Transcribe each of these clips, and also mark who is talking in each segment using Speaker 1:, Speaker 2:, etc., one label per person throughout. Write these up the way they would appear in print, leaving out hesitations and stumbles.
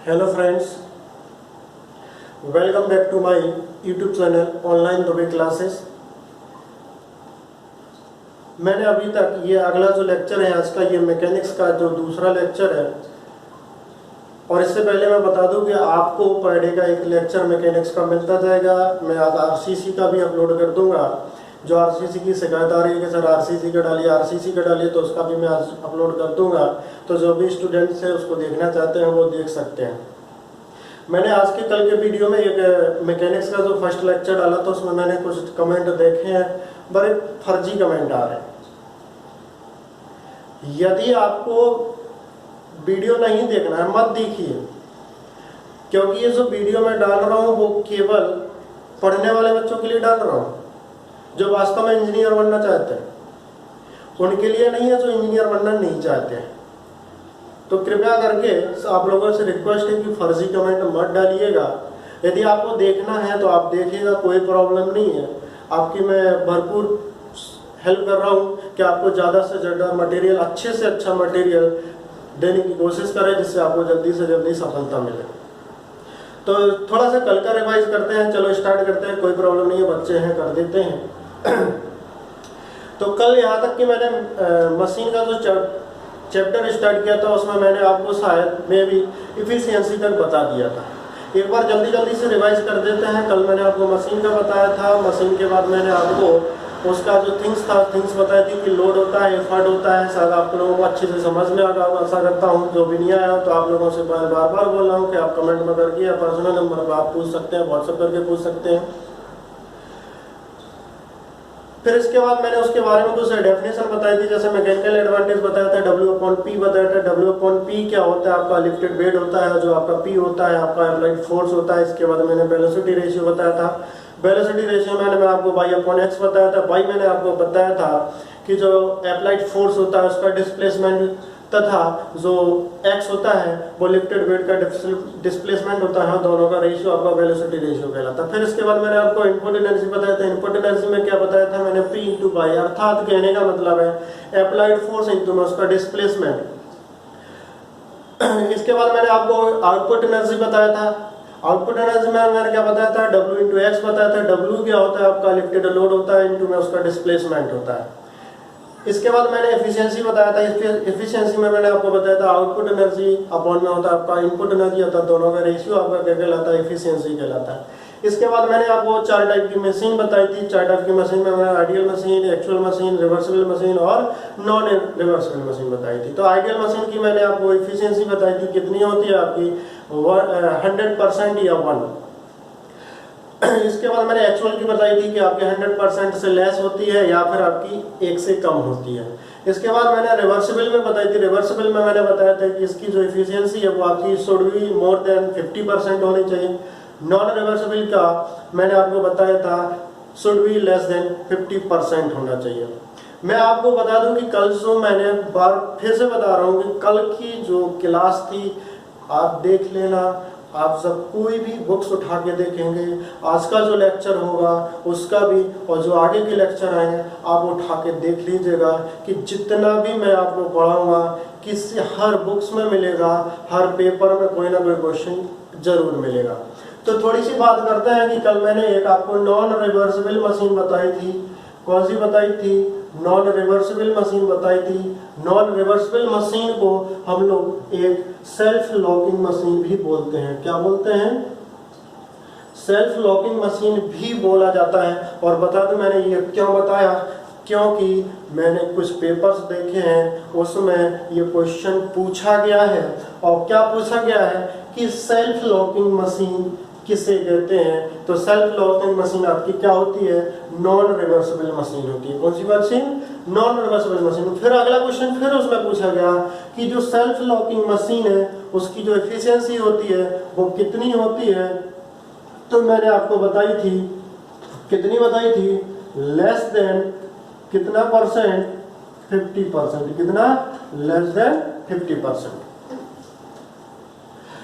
Speaker 1: Hello friends, welcome back to my YouTube channel online Dubey classes. मैंने अभी तक ये अगला जो लेक्चर है आज का, ये मैकेनिक्स का जो दूसरा लेक्चर है, और इससे पहले मैं बता दूं कि आपको पर डे का एक लेक्चर मैकेनिक्स का मिलता जाएगा। मैं आज आरसीसी का भी अपलोड कर दूंगा। जो आरसीसी की शिकायत आ रही है कि सर आरसीसी का डालिए, तो उसका भी मैं आज अपलोड कर दूंगा। तो जो भी स्टूडेंट्स हैं उसको देखना चाहते हैं वो देख सकते हैं। मैंने आज के कल के वीडियो में एक मैकेनिक्स का जो फर्स्ट लेक्चर डाला था, उसमें मैंने कुछ कमेंट देखे हैं, बड़े फर्जी कमेंट आ रहे हैं। यदि आपको वीडियो नहीं देखना है मत देखिए, क्योंकि ये जो वीडियो मैं डाल रहा हूँ वो केवल पढ़ने वाले बच्चों के लिए डाल रहा हूँ जो वास्तव में इंजीनियर बनना चाहते हैं। उनके लिए नहीं है जो इंजीनियर बनना नहीं चाहते हैं। तो कृपया करके आप लोगों से रिक्वेस्ट है कि फर्जी कमेंट मत डालिएगा। यदि आपको देखना है तो आप देखिएगा, कोई प्रॉब्लम नहीं है। आपकी मैं भरपूर हेल्प कर रहा हूँ कि आपको ज़्यादा से ज़्यादा मटेरियल, अच्छे से अच्छा मटेरियल देने की कोशिश करें, जिससे आपको जल्दी से जल्दी सफलता मिले। तो थोड़ा सा कल का रिवाइज करते हैं। चलो स्टार्ट करते हैं, कोई प्रॉब्लम नहीं है, बच्चे हैं कर देते हैं। तो कल यहाँ तक कि मैंने मशीन का जो चैप्टर स्टार्ट किया था, उसमें मैंने आपको शायद में भी इफिशियंसी तक बता दिया था। एक बार जल्दी से रिवाइज कर देते हैं। कल मैंने आपको मशीन का बताया था। मशीन के बाद मैंने आपको उसका जो थिंग्स बताई थी कि लोड होता है, एफर्ट होता है। शायद आप लोगों को अच्छे से समझ में आ गया होगा, आशा करता हूँ। जो भी नहीं आया हो तो आप लोगों से बार बार बोल रहा हूँ कि आप कमेंट में करके या पर्सनल नंबर पर आप पूछ सकते हैं, व्हाट्सएप करके पूछ सकते हैं। फिर इसके बाद मैंने उसके बारे में कुछ डेफिनेशन बताई थी, जैसे मैकेनिकल एडवांटेज बताया था, W/P बताया था। W/P क्या होता है? आपका लिफ्टेड वेट होता है। जो आपका P होता है आपका अप्लाइड फोर्स होता है। इसके बाद मैंने वेलोसिटी रेशियो बताया था। वेलोसिटी रेशियो मैंने आपको y/x बताया था। y मैंने आपको बताया था कि जो अप्लाइड फोर्स होता है उसका डिस्प्लेसमेंट, तथा जो x होता है वो लिफ्टेड वेट का डिस्प्लेसमेंट होता है। दोनों का रेशियो आपका वेलोसिटी रेशियो कहलाता है। फिर इसके बाद मैंने आपको इनपुट एनर्जी बताया था। इनपुट एनर्जी में क्या बताया था मैंने? P × y, अर्थात कहने का मतलब है अप्लाइड फोर्स इंटू में उसका डिस्प्लेसमेंट। इसके बाद मैंने आपको आउटपुट एनर्जी बताया था। आउटपुट एनर्जी में मैंने क्या बताया था? W × x बताया था। W क्या होता है? आपका लिफ्टेड लोड होता है, इंटू में उसका डिस्प्लेसमेंट होता है। इसके बाद मैंने एफिशिएंसी बताया था। एफिशिएंसी में मैंने आपको बताया था आउटपुट एनर्जी अपॉन में होता है आपका इनपुट एनर्जी, अर्थात दोनों का रेशियो आपका क्या कहलाता है? एफिशिएंसी कहलाता है। इसके बाद मैंने आपको 4 टाइप की मशीन बताई थी। 4 टाइप की मशीन में मैंने ideal machine, actual machine, reversible machine और नॉन रिवर्सिबल मशीन बताई थी। तो आइडियल मशीन की मैंने आपको एफिशिएंसी बताई थी, कितनी होती है आपकी? 100% या 1। इसके बाद मैंने एक्चुअल की बताई थी कि आपकी 100% से लेस होती है या फिर आपकी 1 से कम होती है। इसके बाद मैंने रिवर्सिबल में बताई थी। रिवर्सिबल में मैंने बताया था कि इसकी जो एफिशिएंसी है वो आपकी शुड बी मोर देन 50% होनी चाहिए। नॉन रिवर्सिबल का मैंने आपको बताया था शुड बी लेस देन 50% होना चाहिए। मैं आपको बता दूं कि कल जो मैंने बार फिर से बता रहा हूं कि कल की जो क्लास थी आप देख लेना। आप सब कोई भी बुक्स उठा के देखेंगे, आज का जो लेक्चर होगा उसका भी, और जो आगे के लेक्चर आएंगे आप उठा के देख लीजिएगा कि जितना भी मैं आपको पढ़ाऊंगा किसी हर बुक्स में मिलेगा, हर पेपर में कोई ना कोई क्वेश्चन जरूर मिलेगा। तो थोड़ी सी बात करते हैं कि कल मैंने एक आपको नॉन रिवर्सिबल मशीन बताई थी। कौन सी बताई थी? नॉन रिवर्सिबल मशीन बताई थी। नॉन रिवर्सिबल मशीन को हम लोग एक सेल्फ लॉकिंग मशीन भी बोलते हैं। क्या बोलते हैं? सेल्फ लॉकिंग मशीन भी बोला जाता है। और बता दूं मैंने ये क्यों बताया, क्योंकि मैंने कुछ पेपर्स देखे हैं उसमें ये क्वेश्चन पूछा गया है। और क्या पूछा गया है कि सेल्फ लॉकिंग मशीन किसे कहते हैं? तो सेल्फ लॉकिंग मशीन आपकी क्या होती है? नॉन रिवर्सिबल मशीन होती है। कौन सी मशीन? Non reversible machine. फिर अगला क्वेश्चन फिर उसमें पूछा गया कि जो सेल्फ लॉकिंग मशीन है उसकी जो एफिशिएंसी होती है वो कितनी होती है? तो मैंने आपको बताई थी, कितनी बताई थी? लेस देन कितना परसेंट? 50%। कितना? Less than 50%।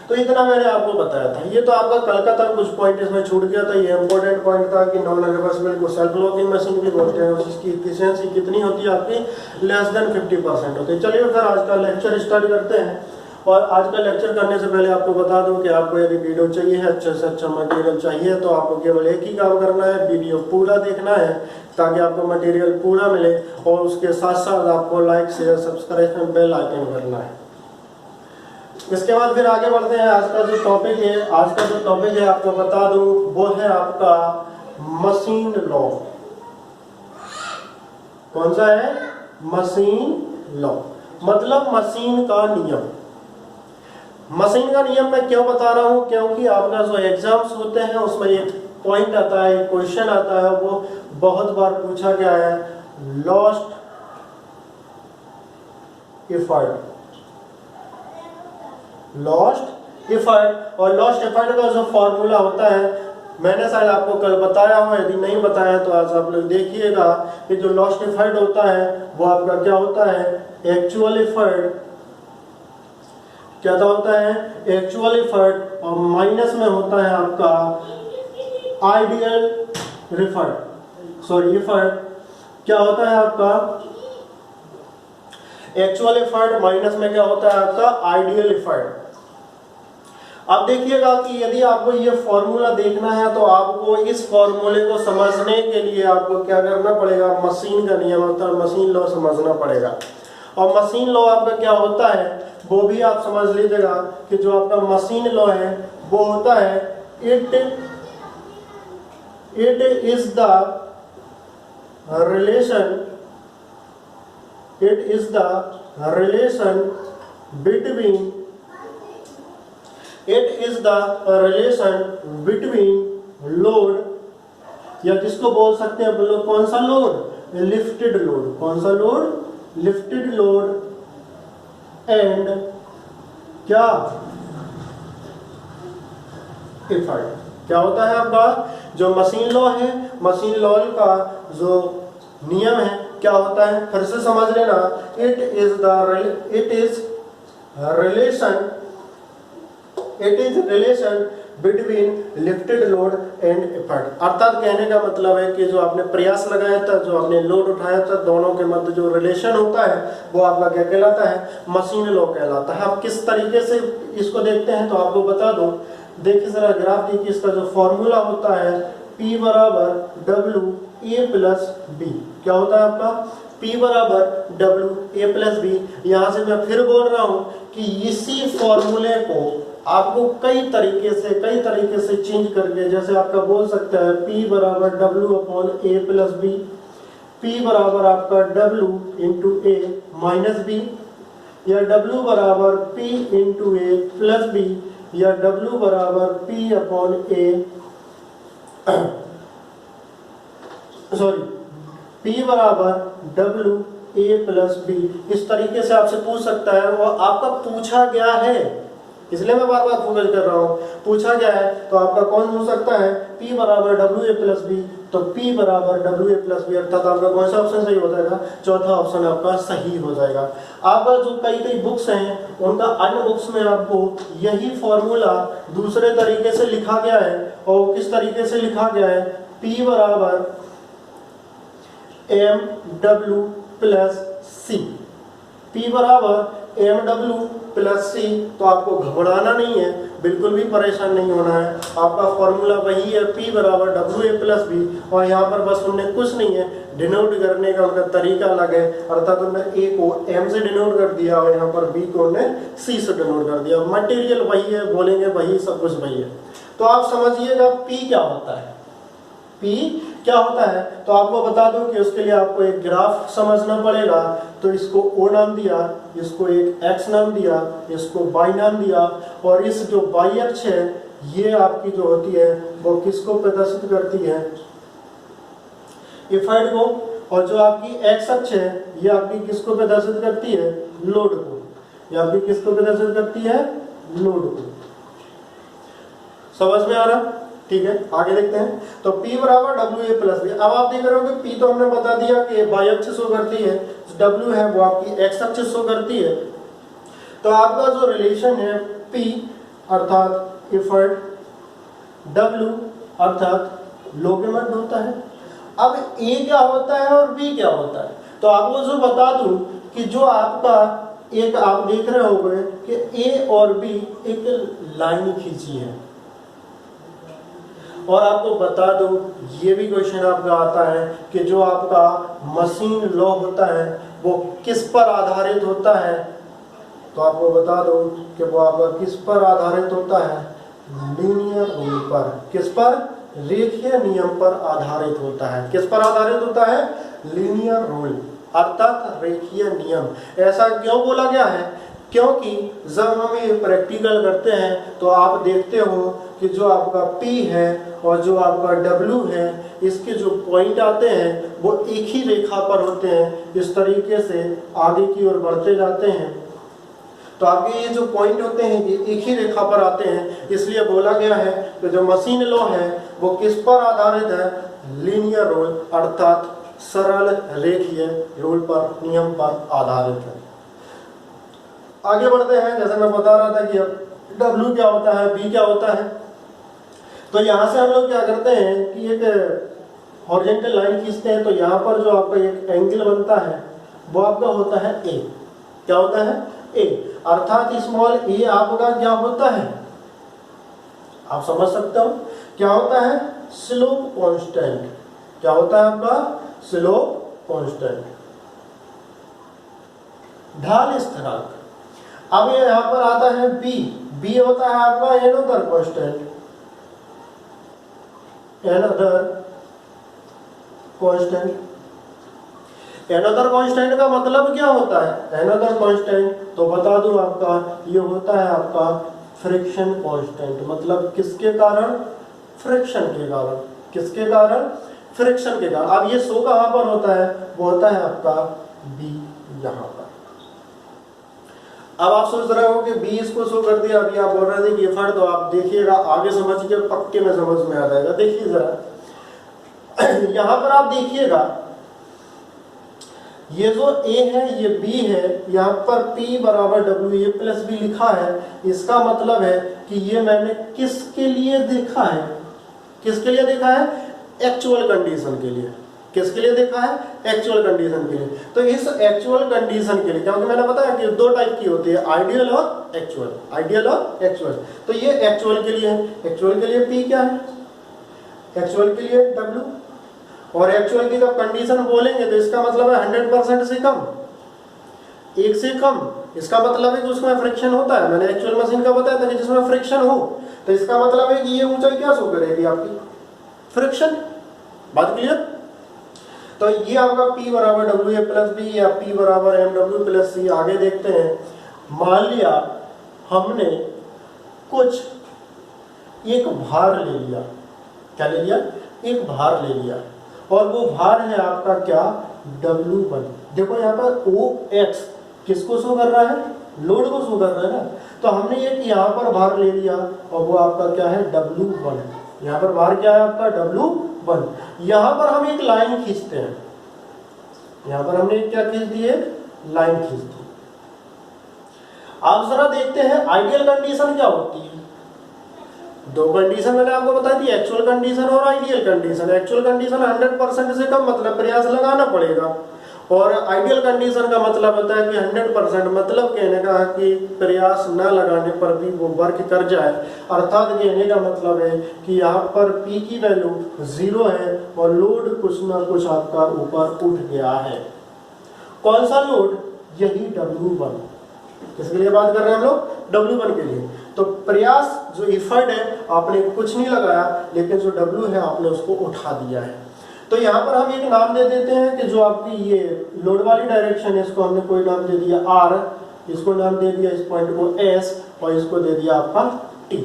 Speaker 1: तो इतना मैंने आपको बताया था। ये तो आपका कल का था, कुछ पॉइंट इसमें छूट गया था। ये इंपॉर्टेंट पॉइंट था कि नॉन रिवर्सिबल को सेल्फ लॉकिंग मशीन भी बोलते हैं। उसकी एफिशिएंसी कितनी होती है आपकी? लेस देन 50% होती है। चलिए फिर आज का लेक्चर स्टार्ट करते हैं। और आज का लेक्चर करने से पहले आपको बता दूं कि आपको यदि वीडियो चाहिए है, अच्छे से अच्छा मटेरियल चाहिए, तो आपको केवल एक ही काम करना है, वीडियो पूरा देखना है ताकि आपको मटेरियल पूरा मिले, और उसके साथ साथ आपको लाइक शेयर सब्सक्राइब में बेल आइकन करना है। इसके बाद फिर आगे बढ़ते हैं। आज का जो टॉपिक है आपको बता दूं वो है आपका मशीन लॉ। कौन सा है? मशीन लॉ, मतलब मशीन का नियम। मशीन का नियम मैं क्यों बता रहा हूं? क्योंकि आपका जो एग्जाम्स होते हैं उसमें एक पॉइंट आता है, एक क्वेश्चन आता है, वो बहुत बार पूछा गया है, लॉस्ट एफर्ट। लॉस्ट एफर्ट, और लॉस्ट एफर्ट का जो फॉर्मूला होता है मैंने शायद आपको कल बताया हो, यदि नहीं बताया तो आज आप लोग देखिएगा कि जो लॉस्ट एफर्ट होता है वो आपका क्या होता है? Actual effort. क्या होता है? एक्चुअल एफर्ट, और माइनस में होता है आपका आइडियल एफर्ट। क्या होता है आपका? एक्चुअल एफर्ट माइनस में क्या होता है आपका? Ideal effort. अब देखिएगा कि यदि आपको ये फॉर्मूला देखना है तो आपको इस फॉर्मूले को समझने के लिए आपको क्या करना पड़ेगा? मशीन का नियम होता है, मशीन लॉ समझना पड़ेगा। और मशीन लॉ आपका क्या होता है वो भी आप समझ लीजिएगा कि जो आपका मशीन लॉ है वो होता है it is the relation between load, या जिसको बोल सकते हैं लोग कौन सा लोड? Lifted load. कौन सा लोड? लिफ्टेड लोड एंड क्या? एफर्ट। क्या होता है आपका जो मशीन लॉ है, मशीन लॉ का जो नियम है क्या होता है? फिर से समझ लेना, it is relation between lifted load and effort. अर्थात कहने का मतलब है कि जो आपने प्रयास लगाया था, जो आपने लोड उठाया था, दोनों के मध्य जो रिलेशन होता है वो आपका क्या कहलाता है? मशीन लॉ कहलाता है। अब किस तरीके से इसको देखते हैं तो आपको बता दूं, देखिए जरा ग्राफ देखिए, इसका जो फॉर्मूला होता है P बराबर WA प्लस B। क्या होता है आपका? P बराबर WA प्लस B। यहां से मैं फिर बोल रहा हूं कि इसी फॉर्मूले को आपको कई तरीके से चेंज करके, जैसे आपका बोल सकता है P बराबर W upon A plus B, P बराबर आपका W into A minus B, या W बराबर P into A plus B, या W बराबर P अपॉन A P बराबर W A प्लस B। इस तरीके से आपसे पूछ सकता है, वो आपका पूछा गया है, इसलिए मैं बार बार फोकस कर रहा हूँ, पूछा गया है तो आपका कौन हो सकता है? P बराबर WA प्लस B, तो P बराबर WA प्लस B, अर्थात आपका कौन सा ऑप्शन सही हो जाएगा? चौथा ऑप्शन आपका सही हो जाएगा। आपका जो कई बुक्स हैं उनका अन्य बुक्स में आपको यही फॉर्मूला दूसरे तरीके से लिखा गया है, और किस तरीके से लिखा गया है? P बराबर MW प्लस C। P बराबर MW प्लस C। तो आपको घबराना नहीं है, बिल्कुल भी परेशान नहीं होना है, आपका फॉर्मूला वही है P बराबर WA प्लस B। और यहाँ पर बस उनने कुछ नहीं है, डिनोट करने का उनका तरीका अलग है, अर्थात उन्होंने A को M से डिनोट कर दिया और यहाँ पर B को उन्होंने C से डिनोट कर दिया। मटेरियल वही है, बोलेंगे वही, सब कुछ वही है। तो आप समझिएगा P क्या होता है। P क्या होता है तो आपको बता दूं कि उसके लिए आपको एक ग्राफ समझना पड़ेगा। तो इसको O नाम दिया, इसको एक X नाम दिया, इसको Y नाम दिया, और इस जो Y अक्ष है ये आपकी जो होती है वो किसको प्रदर्शित करती है? एफर्ट को। और जो आपकी X अक्ष है ये आपकी किसको प्रदर्शित करती है? लोड को। ये आपकी किसको प्रदर्शित करती है? लोड को। समझ में आ रहा? ठीक है, आगे देखते हैं। तो P बराबर WA प्लस B। अब आप देख रहे हो कि P तो हमने बता दिया कि Y अक्ष शो करती है, W है वो आपकी X अक्ष शो करती है। तो आपका जो रिलेशन है P अर्थात एफर्ट, W अर्थात लो के मध्य होता है। अब A क्या होता है और B क्या होता है? तो आपको जो बता दूं कि जो आपका एक आप देख रहे होंगे कि ए और बी एक लाइन खींची है। और आपको बता दो, ये भी क्वेश्चन आपका आता है कि जो आपका मशीन लॉ होता है वो किस पर आधारित होता है, तो आपको बता दो कि वो आपका किस पर आधारित होता है, लीनियर रूल पर। किस पर? रेखीय नियम पर आधारित होता है। किस पर आधारित होता है? लीनियर रूल अर्थात रेखीय नियम। ऐसा क्यों बोला गया है? क्योंकि जब हम ये प्रैक्टिकल करते हैं तो आप देखते हो कि जो आपका P है और जो आपका W है, इसके जो पॉइंट आते हैं वो एक ही रेखा पर होते हैं। इस तरीके से आगे की ओर बढ़ते जाते हैं तो आपके ये जो पॉइंट होते हैं ये एक ही रेखा पर आते हैं। इसलिए बोला गया है कि जो मशीन लॉ है वो किस पर आधारित है? लीनियर रूल अर्थात सरल रेखीय रूल पर, नियम पर आधारित है। आगे बढ़ते हैं। जैसे मैं बता रहा था कि अब W क्या होता है, B क्या होता है, तो यहाँ से हम लोग क्या करते हैं कि एक हॉरिजॉन्टल लाइन खींचते हैं। तो यहाँ पर जो आपका एक एंगल बनता है वो आपका होता है A। क्या होता है? A। अर्थात स्मॉल a आपका क्या होता है, आप समझ सकते हो क्या होता है? Slope constant. क्या होता है आपका? स्लोप कांस्टेंट, ढाल स्थिरांक। अब ये यहां पर आता है b होता है आपका एनोदर कांस्टेंट। एनोदर कांस्टेंट का मतलब क्या होता है? एनोदर कांस्टेंट तो बता दूं आपका, ये होता है आपका फ्रिक्शन कांस्टेंट। मतलब किसके कारण? फ्रिक्शन के कारण। किसके कारण? फ्रिक्शन के कारण। अब ये शो कहां पर होता है? वो होता है आपका B यहां पर। अब आप सोच रहे हो कि B इसको शो कर दिया, अभी आप बोल रहे थे कि एफर्ट, तो आप देखिएगा आगे समझिए, पक्के में समझ में आ जाएगा। देखिए जरा यहां पर आप देखिएगा, ये जो A है ये B है, यहाँ पर P बराबर W A प्लस B लिखा है। इसका मतलब है कि ये मैंने किसके लिए देखा है? किसके लिए देखा है? एक्चुअल कंडीशन के लिए। किसके लिए देखा है? एक्चुअल कंडीशन के लिए। तो इस एक्चुअल कंडीशन के लिए, क्योंकि मैंने बताया कि दो टाइप की होती है, आइडियल और एक्चुअल। आइडियल और एक्चुअल। तो ये एक्चुअल के लिए है। एक्चुअल के लिए P क्या है? एक्चुअल के लिए W। और एक्चुअल की जब कंडीशन बोलेंगे तो इसका मतलब है 100% से कम, एक से कम। इसका मतलब है कि उसमें फ्रिक्शन होता है। मैंने एक्चुअल मशीन का बताया था कि जिसमें फ्रिक्शन हो, तो इसका मतलब है कि ये ऊंचाई क्या शो करेगी आपकी? फ्रिक्शन। बात क्लियर? तो ये आपका P बराबर W A प्लस B या P बराबर MW प्लस C। आगे देखते हैं। मान लिया हमने कुछ एक भार ले लिया। क्या ले लिया? एक भार ले लिया, और वो भार है आपका क्या? W1। देखो यहाँ पर OX किसको शो कर रहा है? लोड को शो कर रहा है ना। तो हमने एक यहाँ पर भार ले लिया और वो आपका क्या है? W1। यहाँ पर भार क्या है आपका? W1। यहाँ पर हम एक लाइन खींचते हैं। यहाँ पर हमने क्या खींच दी? एक लाइन खींच दी। आप जरा देखते हैं आइडियल कंडीशन क्या होती है। दो कंडीशन मैंने आपको बताई थी, एक्चुअल कंडीशन और आइडियल कंडीशन। एक्चुअल कंडीशन 100% से कम, मतलब प्रयास लगाना पड़ेगा। और आइडियल कंडीशन का मतलब होता है कि 100%, मतलब कहने का है कि प्रयास न लगाने पर भी वो वर्क कर जाए। अर्थात कहने का मतलब है कि यहाँ पर P की वैल्यू 0 है और लोड कुछ ना कुछ आपका ऊपर उठ गया है। कौन सा लोड? यही W1। किसके लिए बात कर रहे हैं हम लोग? W1 के लिए। तो प्रयास जो इफर्ट है आपने कुछ नहीं लगाया, लेकिन जो W है आपने उसको उठा दिया है। तो यहाँ पर हम एक नाम दे देते हैं कि जो आपकी ये लोड वाली डायरेक्शन है, इसको हमने कोई नाम दे दिया R, इसको नाम दे दिया इस पॉइंट को S, और इसको दे दिया आपका T।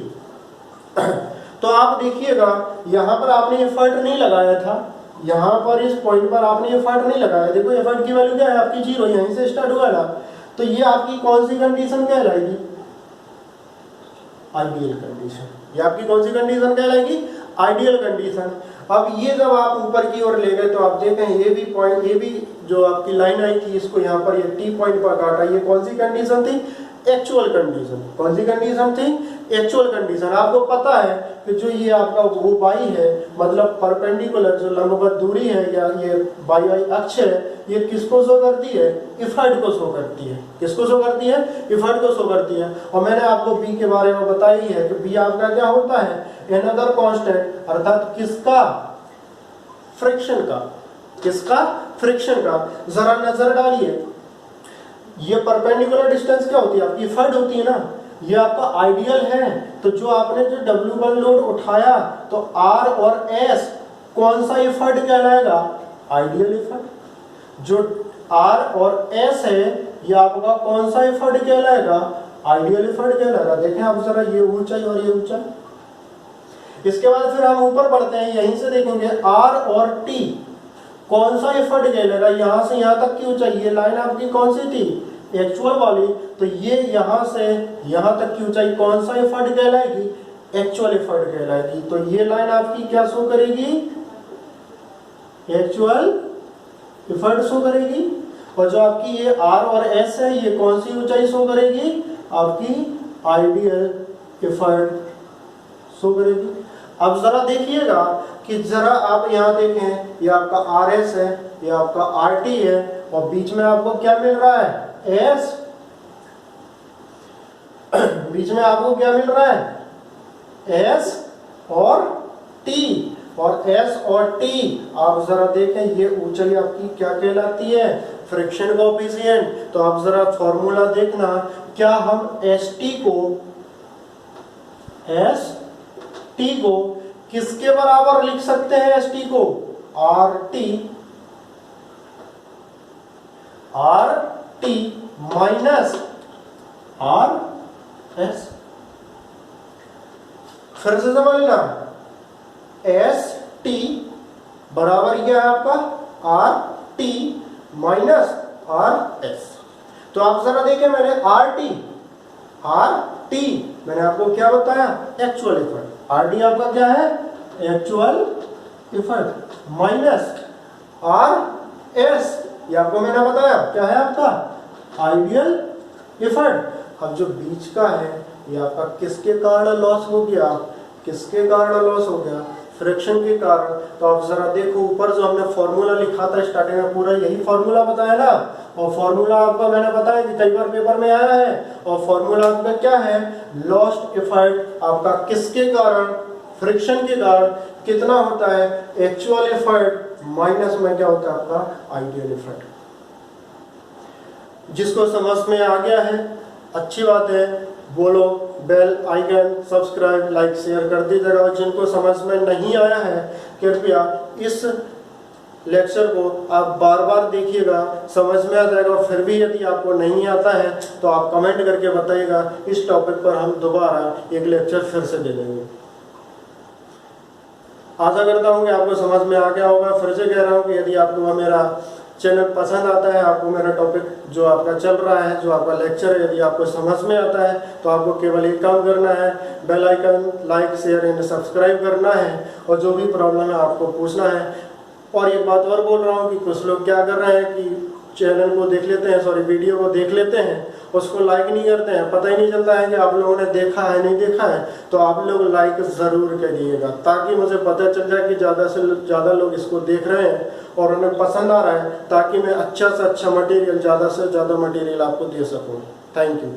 Speaker 1: तो आप देखिएगा यहाँ पर आपने एफर्ट नहीं लगाया था, यहाँ पर इस पॉइंट पर आपने एफर्ट नहीं लगाया। देखो एफर्ट की वैल्यू क्या है आपकी? 0। यहीं से स्टार्ट हुआ ना। तो ये आपकी कौन सी कंडीशन कहलाएगी? Ideal condition. ये आपकी कौन सी कंडीशन कहलाएगी? Ideal condition. अब ये जब आप ऊपर की ओर ले गए तो आप देखें ये भी पॉइंट, ये भी जो आपकी लाइन आई थी, इसको यहाँ पर ये टी पॉइंट पर काटा, ये कौन सी कंडीशन थी? Actual condition. कौन सी कंडीशन थी? Actual condition. आपको पता है कि जो ये आपका वो बाई है, मतलब परपेंडिकुलर जो लंबवत दूरी है या ये बाई अक्ष है, ये किसको शो करती है? इफर्ट को शो करती है। किसको शो करती है? इफर्ट को शो करती है। और मैंने आपको बी के बारे में बताई है कि बी आपका क्या होता है? एनदर कांस्टेंट, अर्थात किसका? फ्रिक्शन का। किसका? फ्रिक्शन का। जरा नजर डालिए, ये परपेंडिकुलर डिस्टेंस क्या होती है? आपकी इफर्ट होती है ना। ये आपका आइडियल है, तो जो आपने जो W1 लोड उठाया, तो R और S कौन सा इफर्ट कहलाएगा? Ideal effort. जो R और S है, ये आपका कौन सा इफर्ट कहलाएगा? आइडियल इफर्ट कहलाएगा। देखें आप जरा, ये ऊंचाई और ये ऊंचाई। इसके बाद फिर हम ऊपर बढ़ते हैं, यहीं से देखेंगे R और T कौन सा इफर्ट कहलाएगा? यहां से यहां तक की ऊंचाई, ये लाइन आपकी कौन सी थी? एक्चुअल वाली। तो ये यहां से यहां तक की ऊंचाई कौन सा इफर्ट कहलाएगी? एक्चुअल इफर्ट कहलाएगी। तो ये लाइन आपकी क्या शो करेगी? एक्चुअल इफर्ट शो करेगी। और जो आपकी ये R और S है, ये कौन सी ऊंचाई शो करेगी? आपकी आइडियल इफर्ट शो करेगी। अब जरा देखिएगा कि जरा आप यहाँ देखें, ये आपका RS है, ये आपका RT है, और बीच में आपको क्या मिल रहा है? S। बीच में आपको क्या मिल रहा है? S और T। और S और T आप जरा देखें, ये ऊंचाई आपकी क्या कहलाती है? Friction coefficient. तो आप जरा फॉर्मूला देखना, क्या हम ST को किसके बराबर लिख सकते हैं? ST को RT माइनस RS। फिर से समझना, ST बराबर ये है आपका RT माइनस RS। तो आप जरा देखें, मैंने RT मैंने आपको क्या बताया? Actual effort. RT आपका क्या है? एक्चुअल इफर्ट माइनस RS, ये आपको मैंने बताया क्या है? आपका आइडियल इफर्ट। अब जो बीच का है, ये आपका किसके कारण लॉस हो गया? किसके कारण लॉस हो गया? फ्रिक्शन के कारण। तो आप जरा देखो, ऊपर जो हमने फॉर्मूला लिखा था स्टार्टिंग में, पूरा यही फॉर्मूला बताया ना। और फॉर्मूला आपका मैंने बताया कि कई बार पेपर में आया है। और फॉर्मूला आपका क्या है? लॉस्ट इफर्ट आपका किसके कारण? फ्रिक्शन के कारण। कितना होता है? एक्चुअल इफर्ट माइनस में क्या होता है? आपका आइडियल इफर्ट। जिसको समझ में आ गया है, अच्छी बात है, बोलो bell icon, subscribe, like, share कर दीजिएगा। और जिनको समझ में नहीं आया है, कृपया इस लेक्चर को आप बार बार देखिएगा, समझ में आ जाएगा। और फिर भी यदि आपको नहीं आता है तो आप कमेंट करके बताइएगा। इस टॉपिक पर हम दोबारा एक लेक्चर फिर से दे देंगे। आशा करता हूँ कि आपको समझ में आ गया होगा। फिर से कह रहा हूँ कि यदि आपको मेरा चैनल पसंद आता है, आपको मेरा टॉपिक जो आपका चल रहा है, जो आपका लेक्चर है, यदि आपको समझ में आता है, तो आपको केवल एक काम करना है, bell icon, like, share and subscribe करना है। और जो भी प्रॉब्लम है आपको पूछना है। और एक बात और बोल रहा हूँ कि कुछ लोग क्या कर रहे हैं कि चैनल को देख लेते हैं, सॉरी वीडियो को देख लेते हैं, उसको लाइक नहीं करते हैं। पता ही नहीं चलता है कि आप लोगों ने देखा है नहीं देखा है। तो आप लोग लाइक ज़रूर करिएगा, ताकि मुझे पता चल जाए कि ज़्यादा से ज़्यादा लोग इसको देख रहे हैं और उन्हें पसंद आ रहा है, ताकि मैं अच्छा से अच्छा मटेरियल, ज़्यादा से ज़्यादा मटेरियल आपको दे सकूँ। Thank you.